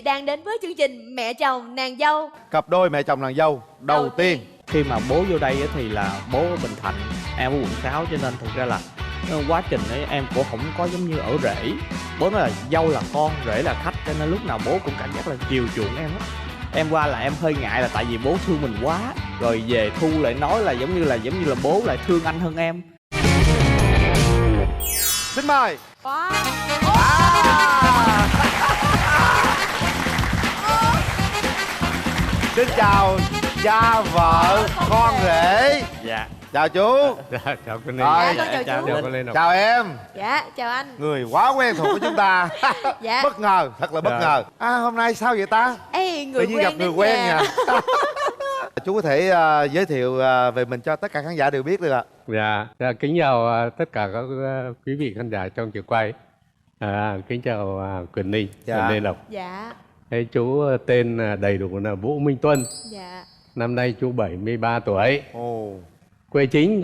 vị đang đến với chương trình Mẹ chồng nàng dâu. Cặp đôi mẹ chồng nàng dâu đầu tiên. Khi mà bố vô đây thì là bố ở Bình Thạnh, em ở quận 6, cho nên thực ra là quá trình ấy em cũng không có giống như ở rể. Bố nói là dâu là con, rể là khách, cho nên lúc nào bố cũng cảm giác là chiều chuộng em á. Em qua là em hơi ngại là tại vì bố thương mình quá, rồi về Thu lại nói là giống như là bố lại thương anh hơn em. Xin mời. Wow. Xin chào cha vợ con rể. Dạ. Chào chú. Chào cô Ninh. Dạ, con chào chú. Cô Ninh. Chào em. Dạ, chào anh. Người quá quen thuộc của chúng ta. Dạ. Bất ngờ, thật là bất ngờ. Hôm nay sao vậy ta? Ê, người Tự nhiên quen gặp người đến quen nhà. nha. Chú có thể giới thiệu về mình cho tất cả khán giả đều biết được ạ. Dạ, kính chào tất cả các quý vị khán giả trong trường quay. Kính chào Quyền Ninh, Dạ. Quyền Lê Lộc. Dạ. Thế chú tên đầy đủ là Vũ Minh Tuân. Dạ. Năm nay chú 73 tuổi. Ồ. Quê chính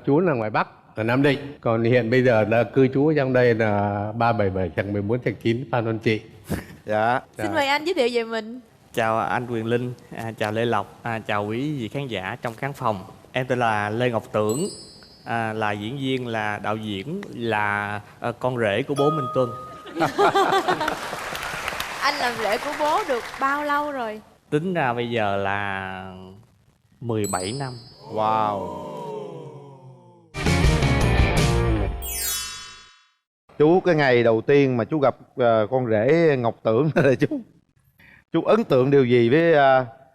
chú là ngoài Bắc, ở Nam Định. Còn hiện bây giờ là cư trú trong đây là 377 Tràng 14 Tràng 9 Phan Văn Trị. Dạ. Xin mời anh giới thiệu về mình. Chào anh Quyền Linh, chào Lê Lộc, chào quý vị khán giả trong khán phòng. Em tên là Lê Ngọc Tưởng, là diễn viên, là đạo diễn, là con rể của bố Minh Tuân. Anh làm rể của bố được bao lâu rồi? Tính ra bây giờ là 17 năm. Wow. Chú, cái ngày đầu tiên mà chú gặp con rể Ngọc Tưởng là chú ấn tượng điều gì với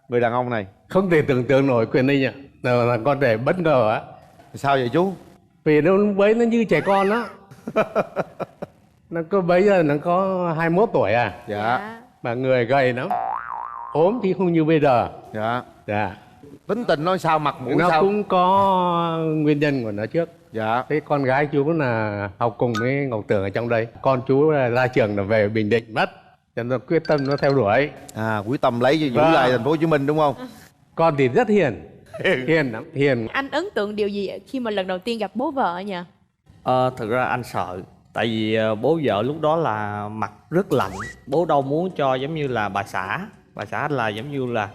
người đàn ông này? Không thể tưởng tượng nổi Quyền Ninh ạ. Là con rể bất ngờ á. Sao vậy chú? Vì nó bấy nó như trẻ con đó. Nó có bấy giờ nó có 21 tuổi à. Dạ. Mà người gầy lắm, ốm chứ không như bây giờ. Dạ. Dạ. Tính tình nó sao, mặt mũi Nó sao? cũng có nguyên nhân của nó trước. Dạ. Thế con gái chú là học cùng với Ngọc Tưởng ở trong đây. Con chú là ra trường là về Bình Định mất, cho nên nó quyết tâm nó theo đuổi. Quyết tâm lấy giữ lại thành phố Hồ Chí Minh đúng không? Con thì rất hiền. Hiền lắm, hiền. Anh ấn tượng điều gì khi mà lần đầu tiên gặp bố vợ nhỉ? Thực ra anh sợ. Tại vì bố vợ lúc đó là mặt rất lạnh. Bố đâu muốn cho giống như là bà xã. Bà xã là giống như là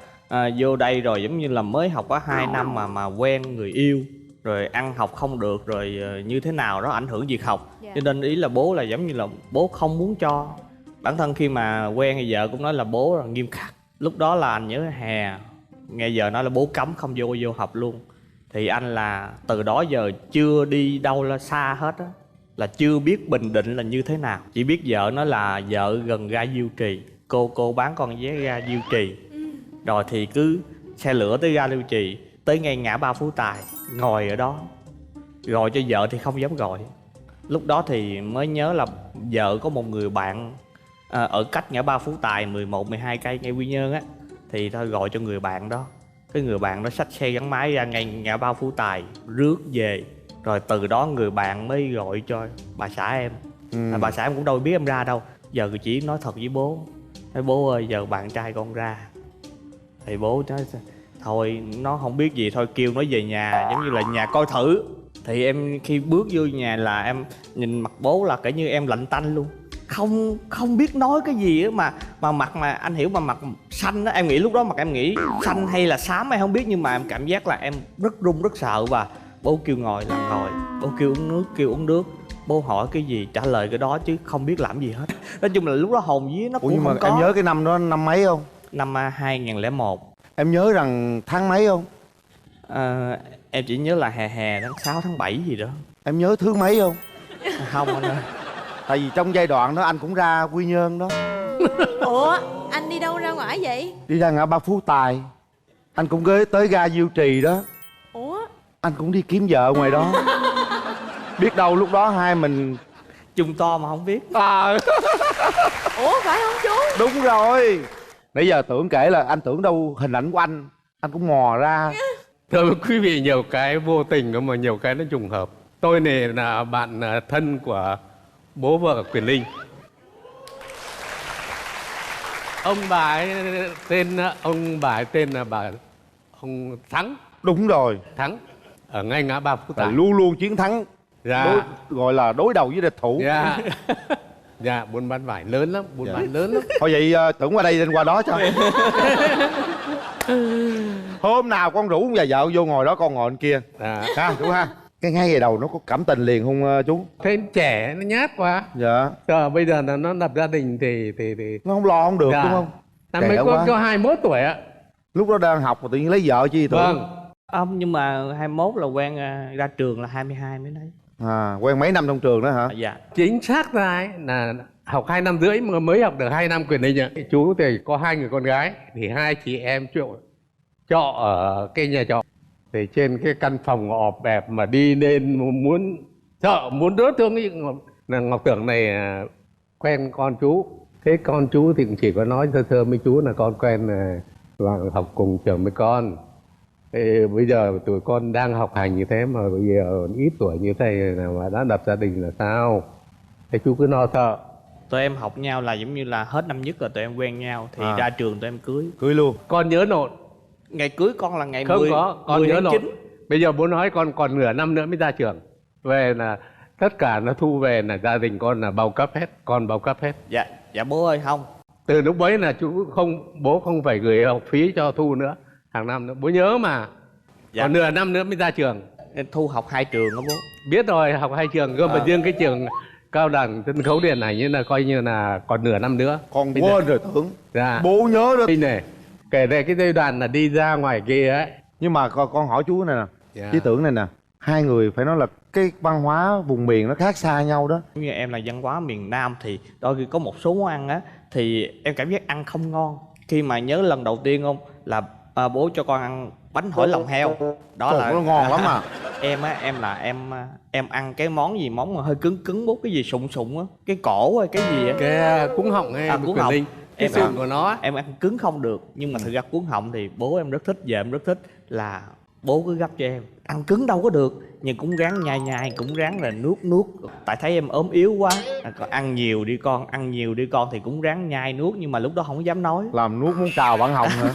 vô đây rồi giống như là mới học có 2 năm mà quen người yêu. Rồi ăn học không được, rồi như thế nào đó ảnh hưởng việc học. Cho nên ý là bố là giống như là bố không muốn cho. Bản thân khi mà quen thì vợ cũng nói là bố là nghiêm khắc. Lúc đó là anh nhớ hè, nghe giờ nói là bố cấm không vô học luôn. Thì anh là từ đó giờ chưa đi đâu là xa hết á. Là chưa biết Bình Định là như thế nào. Chỉ biết vợ nói là vợ gần ga Diêu Trì. Cô bán con vé ga Diêu Trì. Rồi thì cứ xe lửa tới ga Diêu Trì, tới ngay ngã ba Phú Tài, ngồi ở đó. Gọi cho vợ thì không dám gọi. Lúc đó thì mới nhớ là vợ có một người bạn ở cách ngã ba Phú Tài 11-12 cây ngay Quy Nhơn á. Thì thôi gọi cho người bạn đó. Cái người bạn đó xách xe gắn máy ra ngay ngã ba Phú Tài, rước về. Rồi từ đó người bạn mới gọi cho bà xã em. Bà xã em cũng đâu biết em ra đâu. Giờ chỉ nói thật với bố. Nói bố ơi, giờ bạn trai con ra. Thì bố nói thôi nó không biết gì, thôi kêu nó về nhà, giống như là nhà coi thử. Thì em khi bước vô nhà là em nhìn mặt bố là kể như em lạnh tanh luôn. Không biết nói cái gì á, mà mặt mà anh hiểu, mà mặt xanh á. Em nghĩ lúc đó mặt em nghĩ xanh hay là xám em không biết, nhưng mà em cảm giác là em rất run rất sợ. Và bố kêu ngồi là ngồi, bố kêu uống nước kêu uống nước, bố hỏi cái gì trả lời cái đó chứ không biết làm gì hết. Nói chung là lúc đó hồn vía nó cũng nhưng mà không có. em nhớ cái năm đó năm mấy không? Năm 2001. Em nhớ rằng tháng mấy không? Em chỉ nhớ là hè tháng 6 tháng 7 gì đó. Em nhớ thứ mấy không? Không anh ơi. Tại vì trong giai đoạn đó anh cũng ra Quy Nhơn đó. Ủa, anh đi đâu ra ngoài vậy? Đi ra ngã ba Phú Tài. Anh cũng tới ga Diêu Trì đó. Ủa? Anh cũng đi kiếm vợ ngoài đó. Biết đâu lúc đó hai mình Chung to mà không biết. Ủa, phải không chú? Đúng rồi. Nãy giờ Tưởng kể là anh tưởng đâu hình ảnh của anh cũng mò ra. Thưa quý vị, nhiều cái vô tình mà nhiều cái nó trùng hợp. Tôi này là bạn thân của bố vợ Quyền Linh. Ông bà ấy tên là ông Thắng. Đúng rồi. Thắng ở ngay ngã ba Phú Là Tài. luôn luôn chiến thắng. Dạ. Gọi là đối đầu với địch thủ. Dạ. Dạ, buôn bán vải lớn lắm, buôn bán lớn lắm. Thôi vậy tưởng qua đây nên qua đó cho. Hôm nào con rủ ông già vợ vô ngồi đó, con ngồi bên kia. Ha chú ha. Cái ngay ngày đầu nó có cảm tình liền không chú? Thế trẻ nó nhát quá. Dạ. Bây giờ là nó lập gia đình thì Nó không lo không được dạ. đúng không? Năm mới có 21 tuổi ạ. Lúc đó đang học mà tự nhiên lấy vợ chi tưởng? Vâng. Nhưng mà 21 là quen, ra trường là 22 mới lấy. Quen mấy năm trong trường đó hả? Dạ. Chính xác ra ấy, là học 2 năm rưỡi mà mới học được 2 năm quyền định ạ. Chú thì có 2 người con gái, thì 2 chị em trọ ở cái nhà trọ. Thì trên cái căn phòng ọp ẹp mà đi lên muốn đỡ thương ấy, là Ngọc Tưởng này quen con chú. Thế con chú thì cũng chỉ có nói sơ sơ với chú là con quen và học cùng trường với con. Thế bây giờ tụi con đang học hành như thế mà bây giờ ít tuổi như thế mà đã lập gia đình là sao? Thế chú cứ lo sợ. Tụi em học nhau là giống như là hết năm nhất rồi tụi em quen nhau. Thì ra trường tụi em cưới. Cưới luôn. Con nhớ nộn. Ngày cưới con là ngày Không 10, có, con 10 nhớ tháng nộn. 9. Bây giờ bố nói con còn nửa năm nữa mới ra trường. Về là tất cả nó thu về là gia đình con là bao cấp hết, con bao cấp hết. Dạ bố ơi không. Từ lúc bấy là bố không phải gửi học phí cho Thu nữa, hàng năm nữa. Bố nhớ mà. Dạ. Còn nửa năm nữa mới ra trường. Em Thu học 2 trường đó bố. Biết rồi, học 2 trường cơ mà riêng cái trường cao đẳng sân khấu điện ảnh như là coi như là còn nửa năm nữa. Con quên rồi tưởng. Dạ. Bố nhớ đó. Đây này, kể về cái giai đoạn là đi ra ngoài kia ấy. Nhưng mà con hỏi chú này nè. Dạ. Chí Tưởng này nè, hai người phải nói là cái văn hóa vùng miền nó khác xa nhau đó. Như em là văn hóa miền Nam thì đôi khi có một số món ăn á thì em cảm giác ăn không ngon. Khi mà nhớ lần đầu tiên không là bố cho con ăn bánh hỏi lòng heo. Đó Trời, là nó ngon lắm à. Em ăn cái món gì, món mà hơi cứng cứng bố, cái gì sụng sụng á, cái cổ hay cái gì á, Cái cuốn họng hay cuốn họng. cái xương của nó. Em ăn cứng không được, nhưng mà thực ra cuốn họng thì bố em rất thích, vợ em rất thích, là bố cứ gấp cho em. Ăn cứng đâu có được, nhưng cũng ráng nhai nhai, cũng ráng là nuốt. Tại thấy em ốm yếu quá, con ăn nhiều đi con, ăn nhiều đi con, thì cũng ráng nhai nuốt, nhưng mà lúc đó không dám nói. Làm nuốt muốn cào bản họng hả?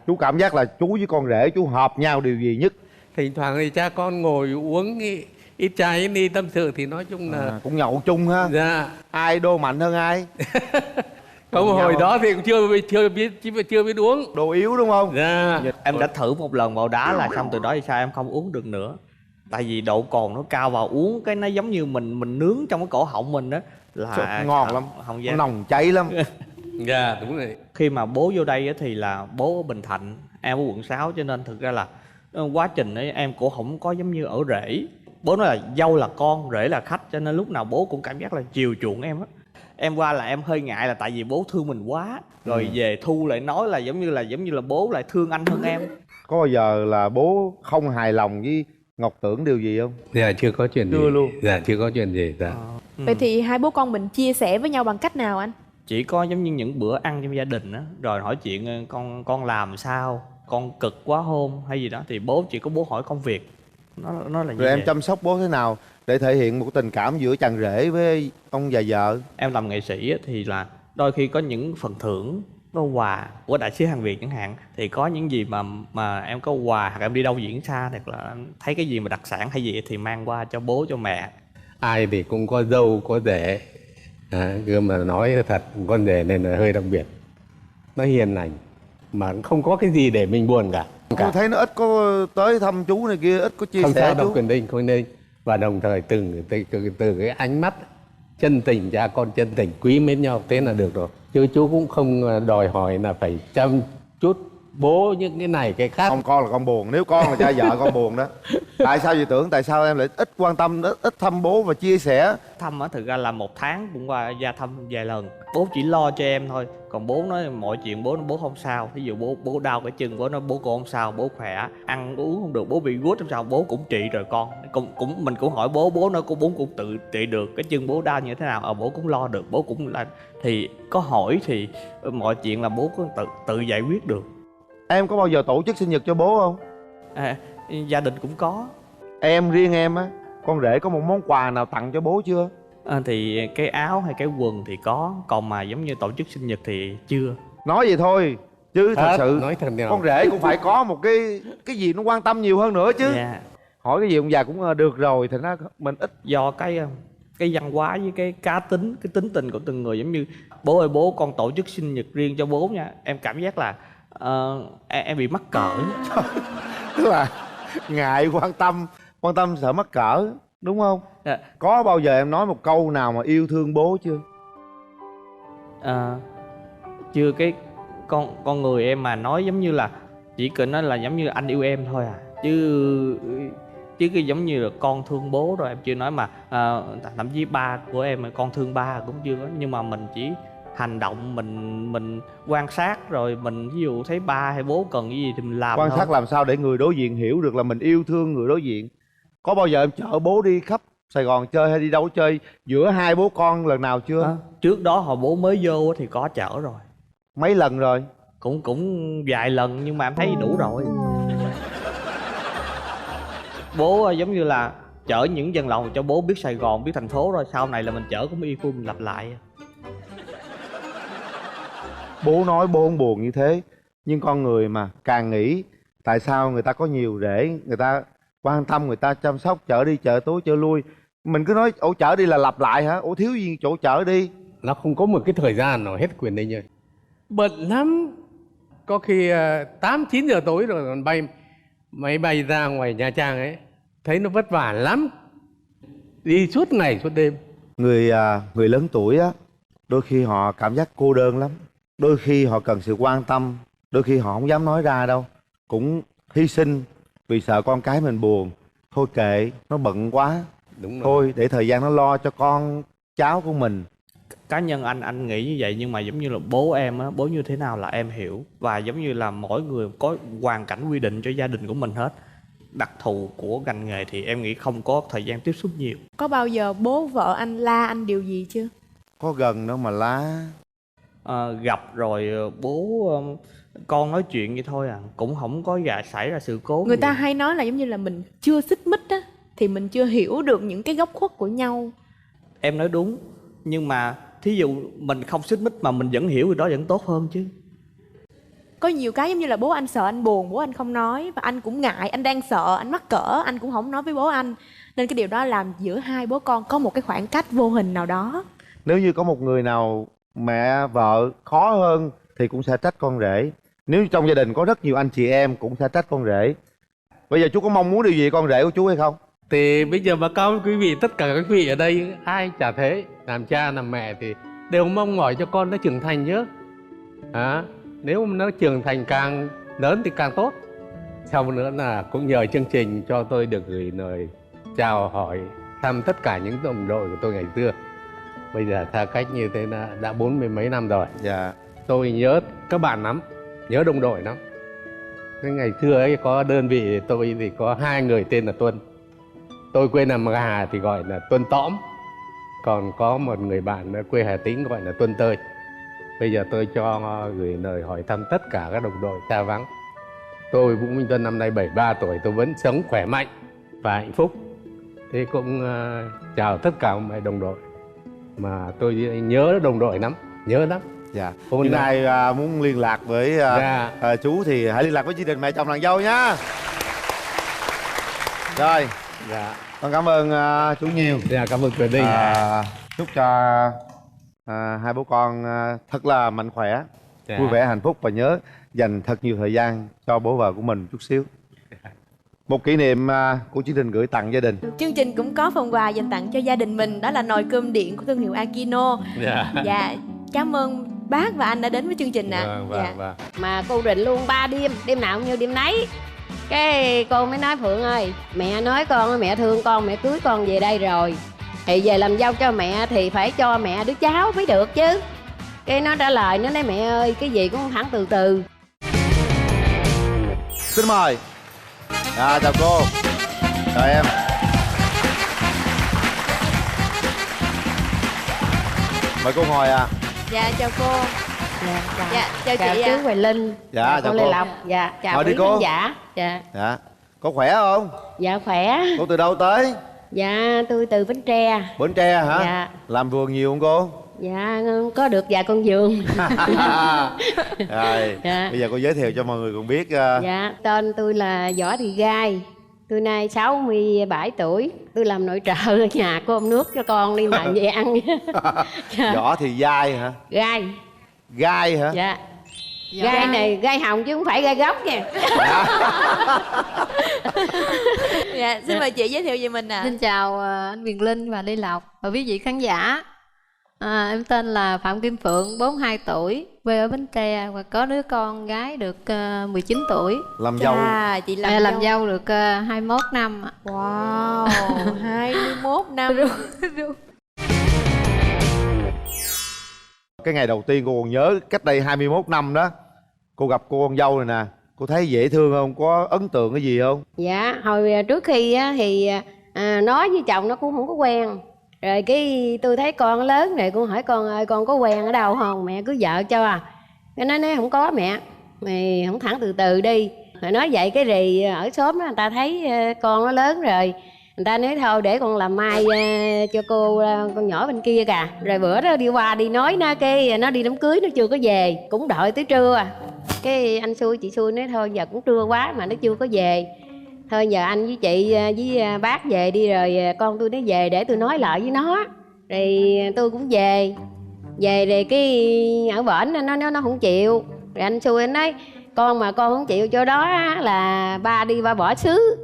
Chú cảm giác là chú với con rể chú hợp nhau điều gì nhất? Thỉnh thoảng thì cha con ngồi uống ít chai ít đi tâm sự thì nói chung là Cũng nhậu chung ha. dạ. Ai đô mạnh hơn ai? Không, hồi đó thì cũng chưa biết uống. Đồ yếu đúng không? Dạ. Em đã thử một lần vào đá là xong, từ đó thì sao em không uống được nữa. Tại vì độ cồn nó cao, vào uống cái nó giống như mình nướng trong cái cổ họng mình đó, là Ngon lắm, không dám. nồng cháy lắm. Dạ đúng rồi. Khi mà bố vô đây á thì là bố ở Bình Thạnh, em ở quận 6, cho nên thực ra là quá trình ấy em cũng không có giống như ở rể. Bố nói là dâu là con, rể là khách, cho nên lúc nào bố cũng cảm giác là chiều chuộng em á. Em qua là em hơi ngại là tại vì bố thương mình quá, rồi về Thu lại nói là giống như là bố lại thương anh hơn em. Có bao giờ là bố không hài lòng với Ngọc Tưởng điều gì không? Dạ chưa có chuyện gì. Chưa luôn. Dạ chưa có chuyện gì. Dạ. Vậy thì hai bố con mình chia sẻ với nhau bằng cách nào anh? Chỉ có giống như những bữa ăn trong gia đình á, rồi hỏi chuyện con làm sao, con cực quá không hay gì đó, thì chỉ có bố hỏi công việc. Nó là như Rồi em vậy. chăm sóc bố thế nào để thể hiện một tình cảm giữa chàng rể với ông già vợ? Em làm nghệ sĩ á, thì là đôi khi có những phần thưởng, có quà của đại sứ Hàn Việt chẳng hạn, thì có những gì mà em có quà, hoặc em đi đâu diễn xa, hoặc là thấy cái gì mà đặc sản hay gì thì mang qua cho bố cho mẹ. Ai thì cũng có dâu có rể. Cứ mà nói thật, con rể này là hơi đặc biệt. Nó hiền lành mà không có cái gì để mình buồn cả. Tôi thấy nó ít có tới thăm chú này kia, ít có chia Không sẻ sao đâu, chú. quyền định không nên. Và đồng thời từ cái ánh mắt chân tình, cha con chân tình quý mến nhau, thế là được rồi. Chứ chú cũng không đòi hỏi là phải chăm chút bố những cái này cái khác. Không, con là con buồn, nếu con là cha vợ con buồn đó. Tại sao vậy Tưởng? Tại sao em lại ít quan tâm, ít thăm bố và chia sẻ? Thăm á, thực ra là 1 tháng cũng qua gia thăm vài lần. Bố chỉ lo cho em thôi, còn bố nói mọi chuyện bố nói bố không sao. Ví dụ bố đau cái chân, bố nói bố con không sao, bố khỏe. Ăn uống không được, bố bị gút không sao, bố cũng trị rồi con. Mình cũng hỏi bố nói bố cũng tự trị được. Cái chân bố đau như thế nào, bố cũng lo được, bố cũng là. Thì có hỏi thì mọi chuyện là bố có tự giải quyết được. Em có bao giờ tổ chức sinh nhật cho bố không? Gia đình cũng có. Em riêng em á, con rể có một món quà nào tặng cho bố chưa? Thì cái áo hay cái quần thì có, còn mà giống như tổ chức sinh nhật thì chưa. Nói vậy thôi chứ thật sự nói thật nào. con rể cũng phải có một cái gì nó quan tâm nhiều hơn nữa chứ. Dạ. hỏi cái gì ông già cũng được rồi, thì nó mình ít. Do cái văn hóa với cái cá tính, cái tính tình của từng người. Giống như bố ơi bố, con tổ chức sinh nhật riêng cho bố nha, em cảm giác là em bị mắc cỡ. Tức là ngại quan tâm sợ mắc cỡ, đúng không? Có bao giờ em nói một câu nào mà yêu thương bố chưa? Chưa. Cái con người em mà nói giống như là chỉ cần nói là giống như anh yêu em thôi à, chứ cái giống như là con thương bố rồi em chưa nói. Mà thậm chí ba của em con thương ba cũng chưa có. Nhưng mà mình chỉ hành động, mình quan sát rồi mình ví dụ thấy ba hay bố cần cái gì thì mình làm. Quan thôi. sát làm sao để người đối diện hiểu được là mình yêu thương người đối diện. Có bao giờ em chở bố đi khắp Sài Gòn chơi hay đi đâu chơi giữa hai bố con lần nào chưa? Trước đó hồi bố mới vô thì có chở rồi. Mấy lần rồi? Cũng vài lần nhưng mà em thấy đủ rồi. Bố giống như là chở những dân lòng cho bố biết Sài Gòn, biết thành phố, rồi sau này là mình chở cũng y phun lặp lại. Bố nói bố không buồn như thế, nhưng con người mà càng nghĩ tại sao người ta có nhiều rễ, người ta quan tâm, người ta chăm sóc, chở đi chợ tối chợ lui, mình cứ nói ổ chở đi là lặp lại hả? Ổ thiếu gì chỗ chở đi. Nó không có một cái thời gian nào hết Quyền Linh ơi. Bận lắm. Có khi 8-9 giờ tối rồi còn máy bay ra ngoài Nha Trang ấy, thấy nó vất vả lắm, đi suốt ngày suốt đêm. Người lớn tuổi á, đôi khi họ cảm giác cô đơn lắm, đôi khi họ cần sự quan tâm, đôi khi họ không dám nói ra đâu, cũng hy sinh vì sợ con cái mình buồn. Thôi kệ, nó bận quá. Đúng rồi. Thôi để thời gian nó lo cho con cháu của mình. Cá nhân anh nghĩ như vậy, nhưng mà giống như là bố em á, bố như thế nào là em hiểu. Và giống như là mỗi người có hoàn cảnh quy định cho gia đình của mình hết. Đặc thù của ngành nghề thì em nghĩ không có thời gian tiếp xúc nhiều. Có bao giờ bố vợ anh la anh điều gì chưa? Có gần đâu mà lá. Gặp rồi bố con nói chuyện vậy thôi à, cũng không có xảy ra sự cố. Người ta hay nói là giống như là mình chưa xích mích á thì mình chưa hiểu được những cái góc khuất của nhau. Em nói đúng, nhưng mà thí dụ mình không xích mích mà mình vẫn hiểu thì đó vẫn tốt hơn chứ. Có nhiều cái giống như là bố anh sợ anh buồn, bố anh không nói, và anh cũng ngại, anh đang sợ, anh mắc cỡ, anh cũng không nói với bố anh. Nên cái điều đó làm giữa hai bố con có một cái khoảng cách vô hình nào đó. Nếu như có một người nào mẹ vợ khó hơn thì cũng sẽ trách con rể. Nếu trong gia đình có rất nhiều anh chị em cũng sẽ trách con rể. Bây giờ chú có mong muốn điều gì con rể của chú hay không? Thì bây giờ báo cáo với quý vị, tất cả các vị ở đây ai chả thế, làm cha làm mẹ thì đều mong mỏi cho con nó trưởng thành chứ. Nếu nó trưởng thành càng lớn thì càng tốt. Sau nữa là cũng nhờ chương trình cho tôi được gửi lời chào hỏi thăm tất cả những đồng đội của tôi ngày xưa. Bây giờ xa cách như thế là đã 40 mấy năm rồi. Dạ. Tôi nhớ các bạn lắm, nhớ đồng đội lắm. Cái ngày xưa ấy có đơn vị tôi thì có 2 người tên là Tuân. Tôi quê nằm Hà thì gọi là Tuân Tõm. Còn có một người bạn ở quê Hà Tĩnh gọi là Tuân Tơi. Bây giờ tôi cho gửi lời hỏi thăm tất cả các đồng đội xa vắng. Tôi Vũ Minh Tuân năm nay 73 tuổi, tôi vẫn sống khỏe mạnh và hạnh phúc. Thế cũng chào tất cả mọi đồng đội. Mà tôi nhớ đồng đội lắm, nhớ lắm. Dạ. Những ai muốn liên lạc với chú thì hãy liên lạc với chương trình Mẹ Chồng Nàng Dâu nhá. Rồi. Dạ. Con cảm ơn chú nhiều. Dạ, cảm ơn Quyền Linh. Chúc cho hai bố con thật là mạnh khỏe, vui vẻ, hạnh phúc, và nhớ dành thật nhiều thời gian cho bố vợ của mình chút xíu. Một kỷ niệm của chương trình gửi tặng gia đình. Chương trình cũng có phần quà dành tặng cho gia đình mình, đó là nồi cơm điện của thương hiệu Akino. Dạ, cảm ơn bác và anh đã đến với chương trình ạ. Vâng. Mà cô định luôn 3 đêm, đêm nào cũng như đêm nấy. Cái cô mới nói Phượng ơi, mẹ nói con, mẹ thương con, mẹ cưới con về đây rồi thì về làm dâu cho mẹ thì phải cho mẹ đứa cháu mới được chứ. Cái nó trả lời, nó nói mẹ ơi cái gì cũng hẳn từ từ. Xin mời. Chào cô. Chào em. Mời cô ngồi ạ. Dạ, chào cô. Chào chị chú Hoài Linh. Dạ, chào Lê cô. Lộc. Dạ, chào Mời đi quý cô. khán giả. Dạ. Có khỏe không? Dạ khỏe. Cô từ đâu tới? Dạ, tôi từ Bến Tre. Bến Tre hả? Dạ. Làm vườn nhiều không cô? Dạ, có được vài con vườn. Rồi, Dạ. bây giờ cô giới thiệu cho mọi người cùng biết. Dạ, tên tôi là Võ Thị Gai. Tôi nay 67 tuổi. Tôi làm nội trợ ở nhà, có ôm nước cho con đi mà về ăn. Vỏ thì dai hả? Gai. Gai hả? Dạ. Gai này gai hồng chứ không phải gai gốc nha. Dạ, xin mời chị giới thiệu về mình ạ. Xin chào anh Quyền Linh và Lê Lộc và quý vị khán giả. Em tên là Phạm Kim Phượng, 42 tuổi, quê ở Bến Tre và có đứa con gái được 19 tuổi. Làm dâu. À, chị Làm dâu được 21 năm ạ. Wow, 21 năm. Cái ngày đầu tiên cô còn nhớ cách đây 21 năm đó, cô gặp cô con dâu này nè, cô thấy dễ thương không? Có ấn tượng cái gì không? Dạ, hồi trước khi á, thì nói với chồng nó cũng không có quen. Rồi cái tôi thấy con lớn rồi, con hỏi con ơi con có quen ở đâu không? Mẹ cứ vợ cho à. Cái nói không có mẹ, mày không thẳng từ từ đi. Rồi nói vậy cái rì ở xóm đó người ta thấy con nó lớn rồi, người ta nói thôi để con làm mai cho cô con nhỏ bên kia kìa. Rồi bữa đó đi qua đi nói nó, cái nó đi đám cưới nó chưa có về, cũng đợi tới trưa. Cái anh xui chị xui nói thôi giờ cũng trưa quá mà nó chưa có về, thôi giờ anh với chị với bác về đi rồi con tôi nó về để tôi nói lại với nó. Rồi tôi cũng về rồi cái ở bển nó không chịu. Rồi anh xui anh nói con mà con không chịu chỗ đó là ba đi ba bỏ xứ.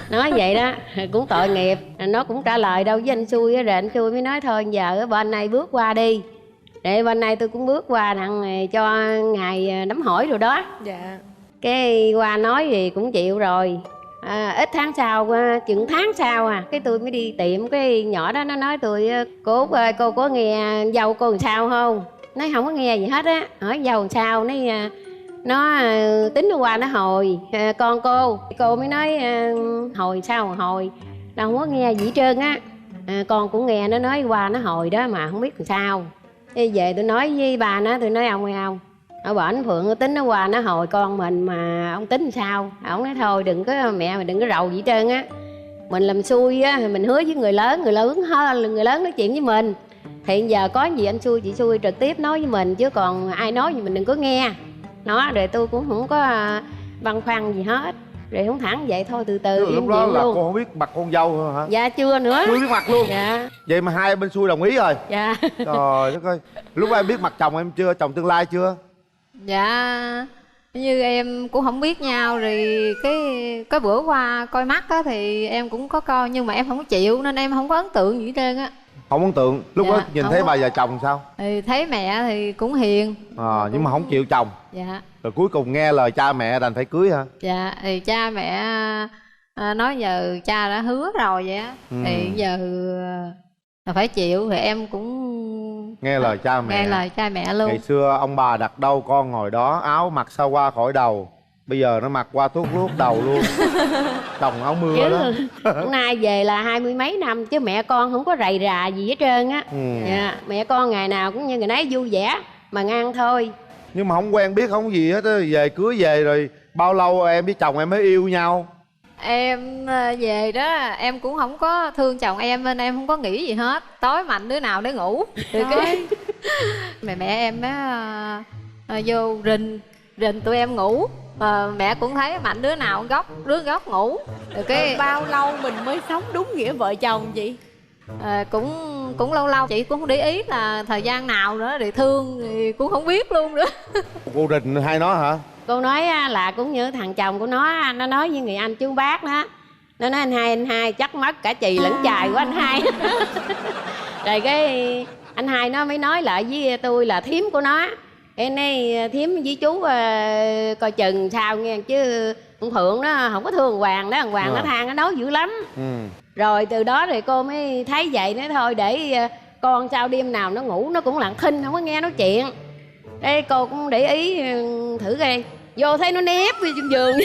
Nói vậy đó cũng tội nghiệp. Nó cũng trả lời đâu với anh xui. Rồi anh xui mới nói thôi giờ ở bên này bước qua đi. Để bên này tôi cũng bước qua đặng cho ngày đám hỏi rồi đó. Dạ. Cái qua nói thì cũng chịu rồi. Ít tháng sau, chừng tháng sau cái tôi mới đi tiệm. Cái nhỏ đó nó nói tôi cô Út ơi cô có nghe dâu cô làm sao không? Nói không có nghe gì hết á. Hỏi dâu làm sao? Nó tính nó qua nó hồi con cô mới nói hồi sao hồi là không có nghe gì hết trơn á. Con cũng nghe nó nói qua nó hồi đó mà không biết làm sao. Thế về tôi nói với bà nó, tôi nói ông nghe không, ở bển Phượng tính nó qua nó hồi con mình mà ông tính làm sao. Ông nói thôi đừng có mẹ mình đừng có rầu gì hết trơn á, mình làm xui á mình hứa với người lớn hơn người lớn nói chuyện với mình. Hiện giờ có gì anh xui chị xui trực tiếp nói với mình, chứ còn ai nói gì mình đừng có nghe nó. Rồi tôi cũng không có băn khoăn gì hết, rồi không thẳng vậy thôi từ từ Lúc đó là cô không biết mặt con dâu hả? Dạ chưa nữa. Chưa biết mặt luôn. Dạ. Vậy mà hai bên xui đồng ý rồi. Dạ. Trời đất ơi. Lúc đó em biết mặt chồng em chưa? Chồng tương lai chưa? Dạ như em cũng không biết nhau. Rồi cái bữa qua coi mắt á thì em cũng có coi nhưng mà em không có chịu nên em không có ấn tượng gì hết trơn á. Không ấn tượng. Lúc Dạ, đó nhìn thấy có. bà già chồng sao? Thì thấy mẹ thì cũng hiền. Nhưng mà không chịu chồng. Dạ. Rồi cuối cùng nghe lời cha mẹ đành phải cưới hả? Dạ thì cha mẹ nói giờ cha đã hứa rồi vậy á. Thì giờ là phải chịu. Thì em cũng Nghe lời cha mẹ. nghe lời cha mẹ luôn. Ngày xưa ông bà đặt đâu con ngồi đó, áo mặc sao qua khỏi đầu. Bây giờ nó mặc qua tuốt đầu luôn. Chồng áo mưa chứ đó. hôm nay về là 20 mấy năm chứ mẹ con không có rầy rà gì hết trơn á. Dạ, mẹ con ngày nào cũng như người nấy vui vẻ mà ngang thôi. Nhưng mà không quen biết không gì hết á. Về cưới về rồi bao lâu em với chồng em mới yêu nhau? Em về đó em cũng không có thương chồng em nên em không có nghĩ gì hết. Tối mạnh đứa nào để ngủ. Rồi cái mẹ em mới vô rình tụi em ngủ. Mẹ cũng thấy mạnh đứa nào đứa góc ngủ. Rồi cái Bao lâu mình mới sống đúng nghĩa vợ chồng chị? cũng lâu chị cũng không để ý là thời gian nào nữa. Để thương thì cũng không biết luôn nữa. Cô rình hay nó hả? Cô nói là cũng như thằng chồng của nó nói với người anh chú bác đó. Nó nói anh hai chắc mất cả chì lẫn chài của anh hai. Rồi cái anh hai nó mới nói lại với tôi là thím của nó. Em nói thím với chú coi chừng sao nghe, chứ con Phượng nó không có thương Hoàng đó. Thằng Hoàng nó than nó nói dữ lắm. Rồi từ đó rồi cô mới thấy vậy, nói thôi để con sao đêm nào nó ngủ nó cũng lặng thinh, không có nghe nói chuyện. Đây cô cũng để ý thử coi, vô thấy nó nép trên giường.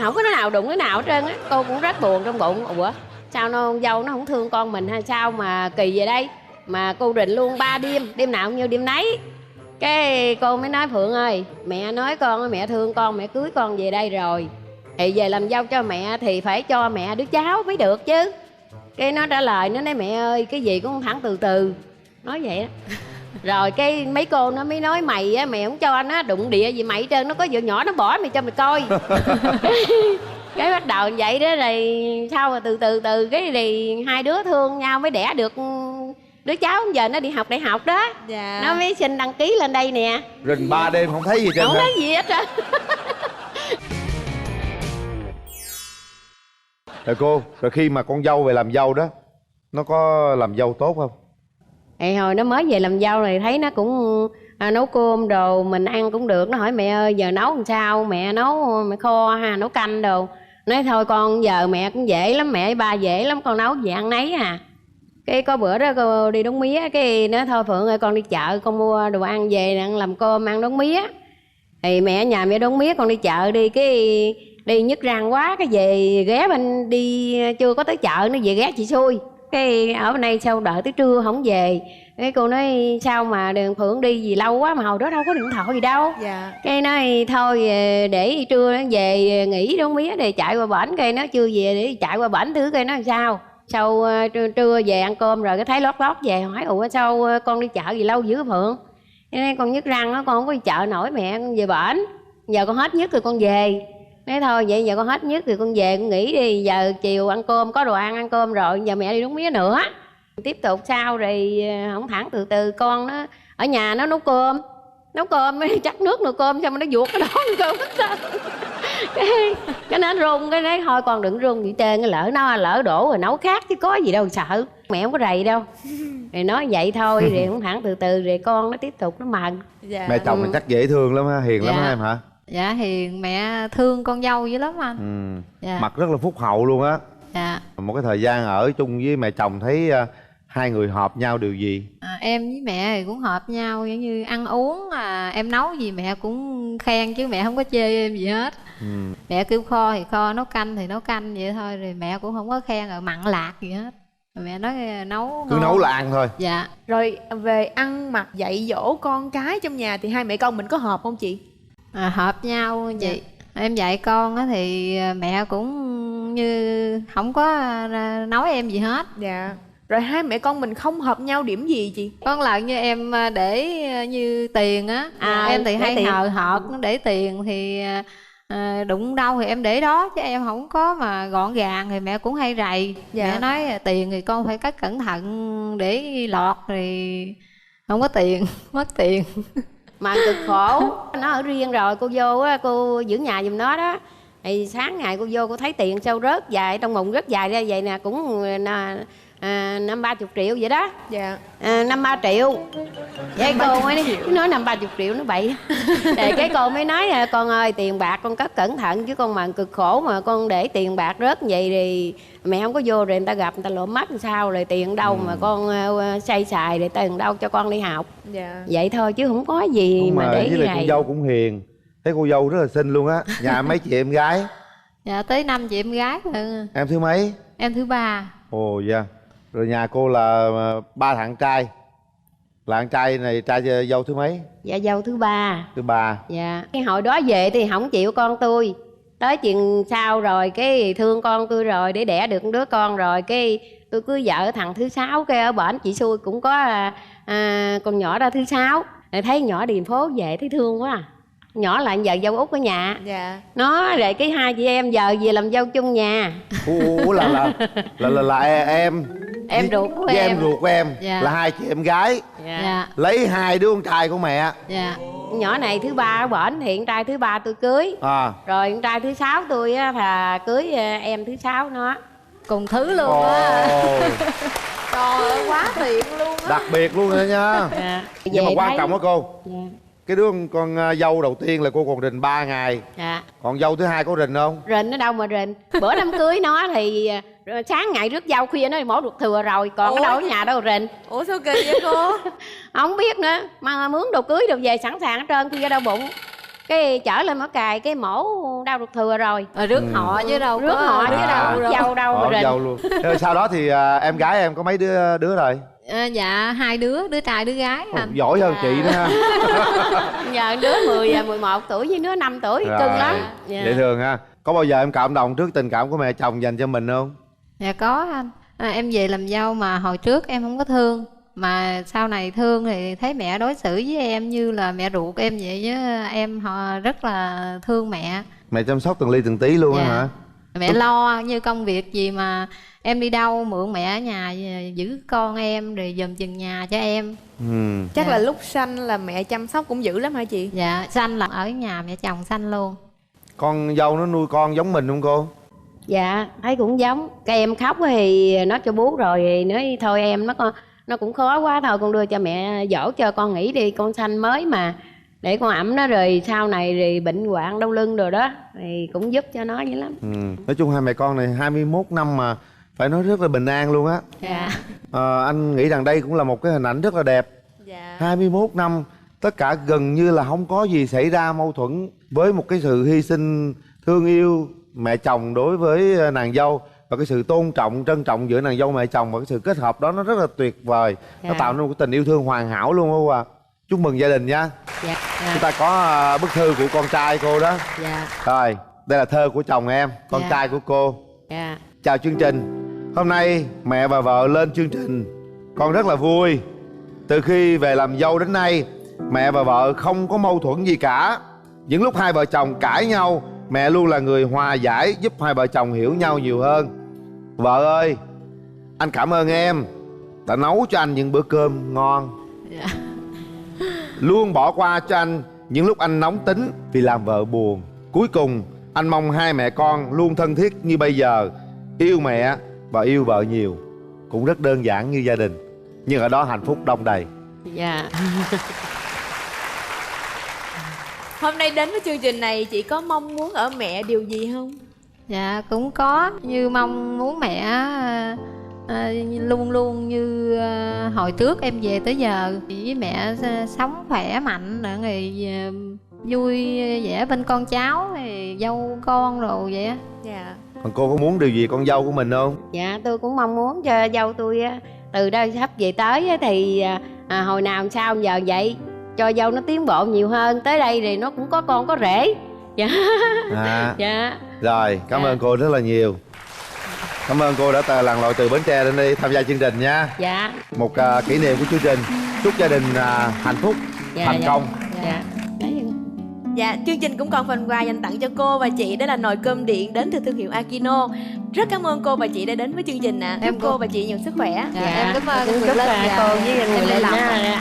Không có đứa nào đụng cái nào hết trơn á. Cô cũng rất buồn trong bụng. Ủa sao con dâu nó không thương con mình hay sao mà kỳ vậy đây. Mà cô rình luôn 3 đêm nào cũng như đêm nấy. Cái cô mới nói Phượng ơi, mẹ nói con mẹ thương con, mẹ cưới con về đây rồi thì về làm dâu cho mẹ thì phải cho mẹ đứa cháu mới được chứ. Cái nó trả lời nó nói mẹ ơi cái gì cũng không thẳng từ từ. Nói vậy đó. Rồi cái mấy cô nó mới nói mày á, mẹ không cho nó đụng địa gì mày hết trơn, nó có vợ nhỏ nó bỏ mày cho mày coi. Cái bắt đầu vậy đó, rồi sau rồi từ cái thì hai đứa thương nhau mới đẻ được đứa cháu. Giờ nó đi học đại học đó. Dạ. Nó mới xin đăng ký lên đây nè. Rình 3 đêm không thấy gì trên Không hả? thấy gì hết trơn. Rồi cô, rồi khi mà con dâu về làm dâu đó, nó có làm dâu tốt không? Thì hồi nó mới về làm dâu này thấy nó cũng nấu cơm đồ mình ăn cũng được. Nó hỏi mẹ ơi giờ nấu làm sao? Mẹ nấu mẹ kho ha, nấu canh đồ. Nói thôi con giờ mẹ cũng dễ lắm, mẹ với ba dễ lắm, con nấu gì ăn nấy à. Cái có bữa đó cô đi đốn mía, cái nói thôi Phượng ơi con đi chợ con mua đồ ăn về ăn làm cơm ăn đốn mía. Thì mẹ ở nhà mẹ đốn mía con đi chợ đi, cái đi nhức răng quá cái về ghé bên đi chưa có tới chợ nó về ghé chị xui. Cái ở bên đây sao đợi tới trưa không về. Cái cô nói sao mà đường Phượng đi gì lâu quá mà hồi đó đâu có điện thoại gì đâu. Dạ. Cái nói thôi để trưa nó về nghỉ đốn mía để chạy qua bển. Cái nó chưa về để chạy qua bển thứ. Cái nói sao sau trưa về ăn cơm rồi cái thấy lót về hỏi ủa sao con đi chợ gì lâu dữ Phượng. Cái nói con nhức răng đó con không có đi chợ nổi mẹ con về bển. Giờ con hết nhức rồi con về. Nói thôi vậy giờ con hết nhức thì con về con nghỉ đi. Giờ chiều ăn cơm có đồ ăn cơm rồi giờ mẹ đi đốn mía nữa. Tiếp tục sau rồi không thẳng từ con nó ở nhà nó nấu cơm mới chắc nước nồi cơm xong nó vuột cái đó cơm hết trơn. cái nó run cái nói thôi con đừng run gì trơn, cái lỡ đổ rồi nấu khác chứ có gì đâu sợ, mẹ không có rầy đâu. Rồi nói vậy thôi rồi không thẳng từ rồi con nó tiếp tục nó mần. Dạ. Mẹ chồng mình chắc dễ thương lắm ha, hiền lắm Dạ. ha em hả? Dạ hiền, mẹ thương con dâu dữ lắm anh. Dạ. Mặt rất là phúc hậu luôn á. Dạ. Một cái thời gian ở chung với mẹ chồng thấy hai người hợp nhau điều gì? Em với mẹ thì cũng hợp nhau, giống như ăn uống em nấu gì mẹ cũng khen chứ mẹ không có chê em gì hết. Mẹ kêu kho thì kho, nấu canh thì nấu canh vậy thôi, rồi mẹ cũng không có khen rồi mặn lạc gì hết. Rồi mẹ nói nấu Cứ ngon. nấu là ăn thôi. Dạ. Rồi về ăn mặc dạy dỗ con cái trong nhà thì hai mẹ con mình có hợp không chị? Hợp nhau vậy. Em dạy con á thì mẹ cũng như không có nói em gì hết. Dạ. Rồi hai mẹ con mình không hợp nhau điểm gì chị? Con lần như em để như tiền á, em thì hay hời hợt nó để tiền thì đụng đâu thì em để đó chứ em không có mà gọn gàng thì mẹ cũng hay rầy. Dạ. Mẹ nói tiền thì con phải cất cẩn thận để lọt thì không có tiền mất tiền. Mà cực khổ, nó ở riêng rồi cô vô á, cô giữ nhà giùm nó đó. Thì sáng ngày cô vô cô thấy tiền sao rớt dài trong mùng rất dài ra vậy nè, cũng 50-30 triệu vậy đó. Dạ. 5-3 triệu. Vậy cô mới nói 5-30 triệu nó bậy. Thì cái cô mới nói con ơi tiền bạc con cất cẩn thận chứ con mà cực khổ mà con để tiền bạc rớt vậy thì mẹ không có vô rồi người ta gặp người ta lộn mắt làm sao, rồi tiền đâu mà con xây xài để tiền đâu cho con đi học. Dạ. Vậy thôi chứ không có gì Đúng mà rồi, để với như lại này. cô dâu cũng hiền. Thấy cô dâu rất là xinh luôn á. Nhà mấy chị em gái? Dạ tới 5 chị em gái rồi. Em thứ mấy? Em thứ 3. Ồ dạ. Rồi nhà cô là 3 thằng trai. Là anh trai này trai dâu thứ mấy? Dạ dâu thứ 3. Thứ 3. Dạ. Cái hồi đó về thì không chịu con tôi. Tới chuyện sau rồi cái thương con tôi rồi để đẻ được đứa con rồi cái tôi cưới vợ thằng thứ 6 cái ở bển chị xui cũng có con nhỏ đó thứ 6. Rồi thấy nhỏ đi phố về thấy thương quá à. Nhỏ là giờ dâu út ở nhà. Dạ. Nó rồi cái hai chị em giờ về làm dâu chung nhà. Ủa là em Ruột của với em. em ruột của em. Dạ. Là hai chị em gái. Dạ. Lấy hai đứa con trai của mẹ. Dạ. Nhỏ này thứ 3 ở bển thì con trai thứ 3 tôi cưới. Rồi con trai thứ 6 tôi á là cưới em thứ 6 nó. Cùng thứ luôn á. Trời ơi quá tiện luôn á. Đặc biệt luôn rồi nha. Dạ. Nhưng mà Về quan thấy- trọng đó cô. Dạ. Cái đứa con dâu đầu tiên là cô còn rình 3 ngày. Dạ. Còn dâu thứ hai có rình không? Rình ở đâu mà rình. Bữa đám cưới nó thì sáng ngày rước dâu khuya nó mổ ruột thừa rồi. Còn ở đâu ở nhà đâu rình. Ủa sao kỳ vậy cô? Không biết nữa. Mà mướn đồ cưới đồ về sẵn sàng hết trơn khuya đau bụng. Cái chở lên mỏ cài cái mổ đau ruột thừa rồi. Rước họ chứ đâu Rước họ chứ đâu rước dâu đâu mà rình. Dâu luôn. Rồi sau đó thì em gái em có mấy đứa rồi? Dạ 2 đứa trai đứa gái anh. Giỏi hơn chị nữa ha. Giờ đứa 10 và 11 tuổi với đứa 5 tuổi Rồi. cưng lắm. Dạ. Dễ thương ha. Có bao giờ em cảm động trước tình cảm của mẹ chồng dành cho mình không? Dạ có anh. Em về làm dâu mà hồi trước em không có thương. Mà sau này thương thì thấy mẹ đối xử với em như là mẹ ruột em vậy, chứ em họ rất là thương mẹ. Mẹ chăm sóc từng ly từng tí luôn á Dạ. hả? Mẹ lo như công việc gì mà em đi đâu mượn mẹ ở nhà giữ con em rồi giùm chừng nhà cho em. Chắc Dạ. là lúc sanh là mẹ chăm sóc cũng dữ lắm hả chị? Dạ, sanh là ở nhà mẹ chồng sanh luôn. Con dâu nó nuôi con giống mình không cô? Dạ thấy cũng giống. Cái em khóc thì nó cho bú rồi thì nói thôi em nó cũng khó quá, thôi con đưa cho mẹ dỗ cho con nghỉ đi, con sanh mới mà, để con ẵm nó rồi sau này rồi bệnh hoạn đau lưng rồi đó thì cũng giúp cho nó vậy lắm. Nói chung hai mẹ con này 21 năm mà phải nói rất là bình an luôn á. Dạ. Anh nghĩ rằng đây cũng là một cái hình ảnh rất là đẹp. Dạ. 21 năm tất cả gần như là không có gì xảy ra mâu thuẫn, với một cái sự hy sinh thương yêu mẹ chồng đối với nàng dâu, và cái sự tôn trọng trân trọng giữa nàng dâu mẹ chồng, và cái sự kết hợp đó nó rất là tuyệt vời. Nó Dạ. tạo nên một cái tình yêu thương hoàn hảo luôn không ạ? Chúc mừng gia đình nha. Dạ. Chúng ta có bức thư của con trai cô đó. Dạ. Rồi, đây là thơ của chồng em, con Dạ. trai của cô. Dạ. Chào chương trình. Hôm nay mẹ và vợ lên chương trình, con rất là vui. Từ khi về làm dâu đến nay, mẹ và vợ không có mâu thuẫn gì cả. Những lúc hai vợ chồng cãi nhau, mẹ luôn là người hòa giải, giúp hai vợ chồng hiểu nhau nhiều hơn. Vợ ơi, anh cảm ơn em đã nấu cho anh những bữa cơm ngon. Dạ. Luôn bỏ qua cho anh những lúc anh nóng tính vì làm vợ buồn. Cuối cùng anh mong hai mẹ con luôn thân thiết như bây giờ, yêu mẹ và yêu vợ nhiều. Cũng rất đơn giản như gia đình, nhưng ở đó hạnh phúc đong đầy. Dạ. Hôm nay đến với chương trình này chị có mong muốn ở mẹ điều gì không? Dạ cũng có, như mong muốn mẹ luôn luôn như hồi trước em về tới giờ với mẹ sống khỏe mạnh rồi vui vẻ bên con cháu thì dâu con rồi vậy á. Dạ. Còn cô có muốn điều gì con dâu của mình không? Dạ tôi cũng mong muốn cho dâu tôi á, từ đây sắp về tới á, thì hồi nào sao giờ vậy, cho dâu nó tiến bộ nhiều hơn, tới đây thì nó cũng có con có rể. Dạ. Dạ. Rồi, cảm Dạ. ơn cô rất là nhiều. Cảm ơn cô đã lặn lội từ Bến Tre đến đây tham gia chương trình nha. Dạ. Một kỷ niệm của chương trình. Chúc gia đình hạnh phúc, Dạ, thành dạ. công. Dạ. Đấy. Dạ, chương trình cũng còn phần quà dành tặng cho cô và chị, đó là nồi cơm điện đến từ thương hiệu Akino. Rất cảm ơn cô và chị đã đến với chương trình ạ. Chúc cô và chị nhiều sức khỏe. Dạ, em cảm ơn cũng Quyền chúc Linh cô và với em người Lê Linh Lộc.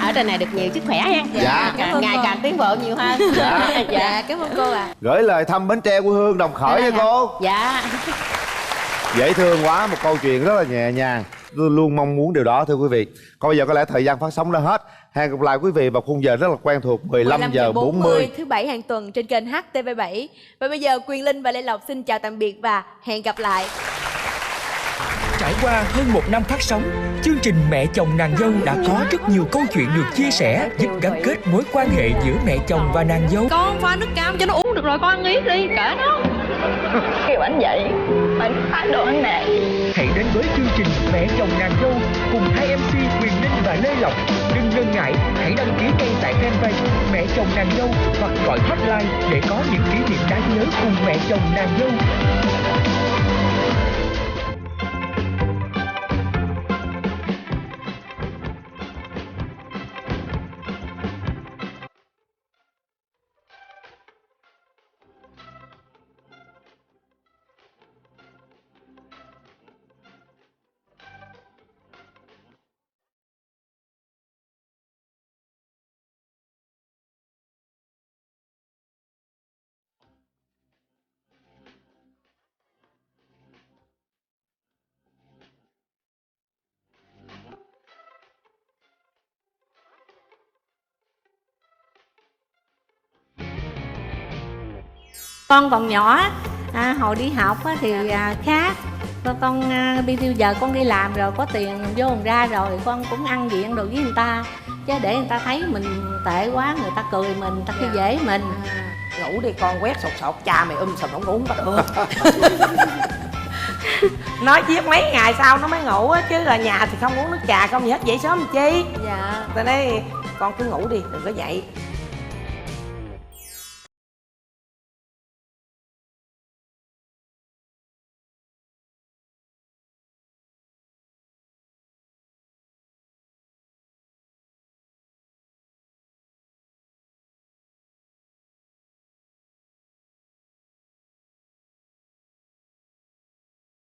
ở trên này được nhiều sức khỏe nha. Dạ. Cảm ơn Ngày cô. càng tiến bộ nhiều hơn. Dạ. Dạ, cảm ơn cô ạ. Gửi lời thăm Bến Tre quê hương Đồng Khởi nha cô. Dạ. Dễ thương quá, một câu chuyện rất là nhẹ nhàng. Tôi luôn mong muốn điều đó thưa quý vị. Còn bây giờ có lẽ thời gian phát sóng đã hết. Hẹn gặp lại quý vị vào khung giờ rất là quen thuộc 15 giờ 40 thứ bảy hàng tuần trên kênh HTV7. Và bây giờ Quyền Linh và Lê Lộc xin chào tạm biệt và hẹn gặp lại. Trải qua hơn 1 năm phát sóng, chương trình Mẹ chồng nàng dâu đã có rất nhiều câu chuyện được chia sẻ, giúp gắn kết mối quan hệ giữa mẹ chồng và nàng dâu. Con pha nước cam cho nó uống được rồi, con ăn ít đi, kệ nó. Kêu anh vậy, anh phá đồ anh nè. Hãy đến với chương trình Mẹ chồng nàng dâu cùng hai MC Quyền Linh và Lê Lộc. Đừng ngần ngại, hãy đăng ký ngay tại fanpage Mẹ chồng nàng dâu hoặc gọi hotline để có những kỷ niệm đáng nhớ cùng mẹ chồng nàng dâu. Con còn nhỏ hồi đi học thì khác. Con bây giờ con đi làm rồi, có tiền vô ra rồi, con cũng ăn diện đồ với người ta, chứ để người ta thấy mình tệ quá, người ta cười mình, người ta khi dễ mình. Ngủ đi con, quét sột sột cha mày sầm nó ngủ không có được. Nói chiếc mấy ngày sau nó mới ngủ á, chứ là nhà thì không uống nước trà không gì hết, dậy sớm làm chi. Dạ. Tao nói con cứ ngủ đi, đừng có dậy.